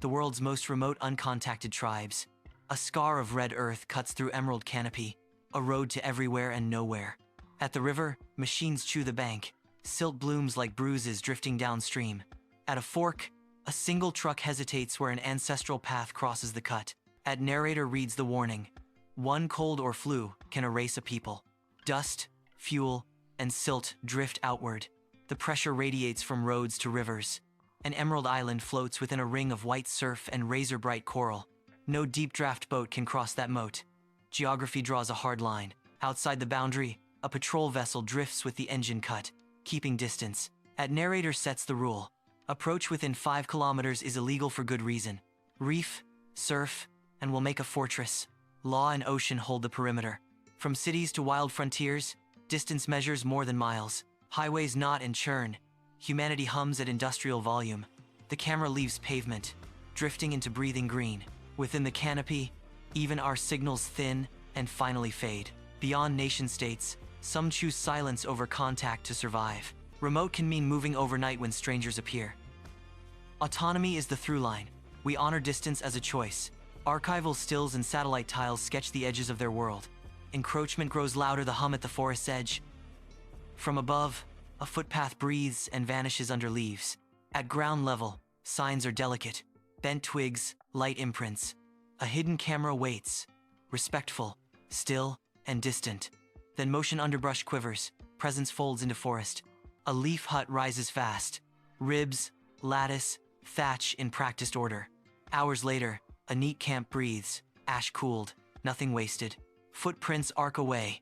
the world's most remote uncontacted tribes. A scar of red earth cuts through emerald canopy, a road to everywhere and nowhere. At the river, machines chew the bank, silt blooms like bruises drifting downstream. At a fork, a single truck hesitates where an ancestral path crosses the cut. At narrator reads the warning. One cold or flu can erase a people. Dust, fuel, and silt drift outward. The pressure radiates from roads to rivers. An emerald island floats within a ring of white surf and razor-bright coral. No deep draft boat can cross that moat. Geography draws a hard line. Outside the boundary, a patrol vessel drifts with the engine cut, keeping distance. At narrator sets the rule. Approach within 5 kilometers is illegal for good reason. Reef, surf, and we'll make a fortress. Law and ocean hold the perimeter. From cities to wild frontiers, distance measures more than miles. Highways knot and churn. Humanity hums at industrial volume. The camera leaves pavement, drifting into breathing green. Within the canopy, even our signals thin and finally fade. Beyond nation-states, some choose silence over contact to survive. Remote can mean moving overnight when strangers appear. Autonomy is the through line. We honor distance as a choice. Archival stills and satellite tiles sketch the edges of their world. Encroachment grows louder, the hum at the forest's edge. From above, a footpath breathes and vanishes under leaves. At ground level, signs are delicate. Bent twigs, light imprints. A hidden camera waits, respectful, still, and distant. Then motion underbrush quivers, presence folds into forest. A leaf hut rises fast. Ribs, lattice, thatch in practiced order. Hours later, a neat camp breathes, ash cooled, nothing wasted. Footprints arc away,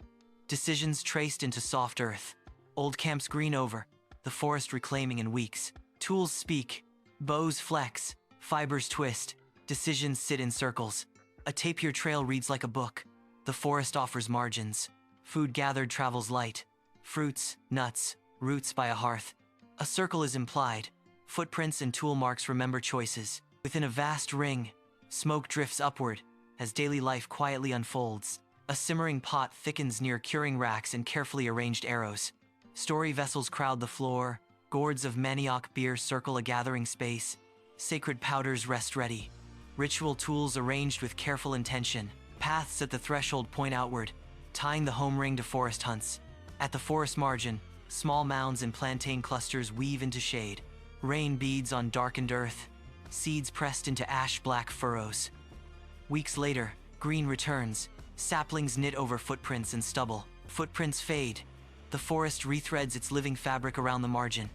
decisions traced into soft earth. Old camps green over, the forest reclaiming in weeks. Tools speak, bows flex, fibers twist, decisions sit in circles. A tapir trail reads like a book. The forest offers margins. Food gathered travels light. Fruits, nuts, roots by a hearth. A circle is implied. Footprints and tool marks remember choices. Within a vast ring, smoke drifts upward as daily life quietly unfolds. A simmering pot thickens near curing racks and carefully arranged arrows. Story vessels crowd the floor. Gourds of manioc beer circle a gathering space. Sacred powders rest ready. Ritual tools arranged with careful intention. Paths at the threshold point outward, tying the home ring to forest hunts. At the forest margin, small mounds and plantain clusters weave into shade. Rain beads on darkened earth, seeds pressed into ash-black furrows. Weeks later, green returns. Saplings knit over footprints and stubble. Footprints fade. The forest rethreads its living fabric around the margin.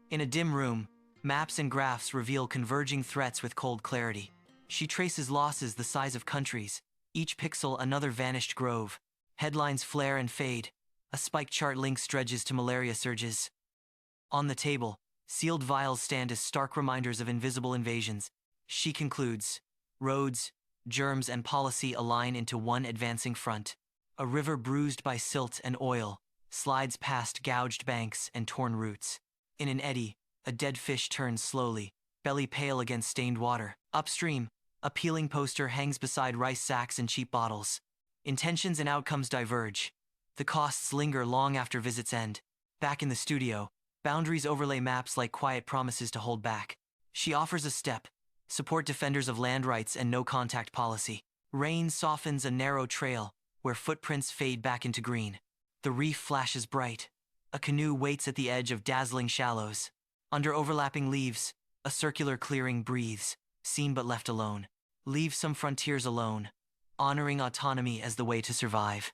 In a dim room, maps and graphs reveal converging threats with cold clarity. She traces losses the size of countries, each pixel another vanished grove. Headlines flare and fade. A spike chart links dredges to malaria surges. On the table, sealed vials stand as stark reminders of invisible invasions. She concludes, roads, germs, and policy align into one advancing front. A river bruised by silt and oil slides past gouged banks and torn roots. In an eddy, a dead fish turns slowly, belly pale against stained water. Upstream, a peeling poster hangs beside rice sacks and cheap bottles. Intentions and outcomes diverge. The costs linger long after visits end. Back in the studio, boundaries overlay maps like quiet promises to hold back. She offers a step, support defenders of land rights and no-contact policy. Rain softens a narrow trail where footprints fade back into green. The reef flashes bright. A canoe waits at the edge of dazzling shallows. Under overlapping leaves, a circular clearing breathes, seen but left alone. Leave some frontiers alone, honoring autonomy as the way to survive.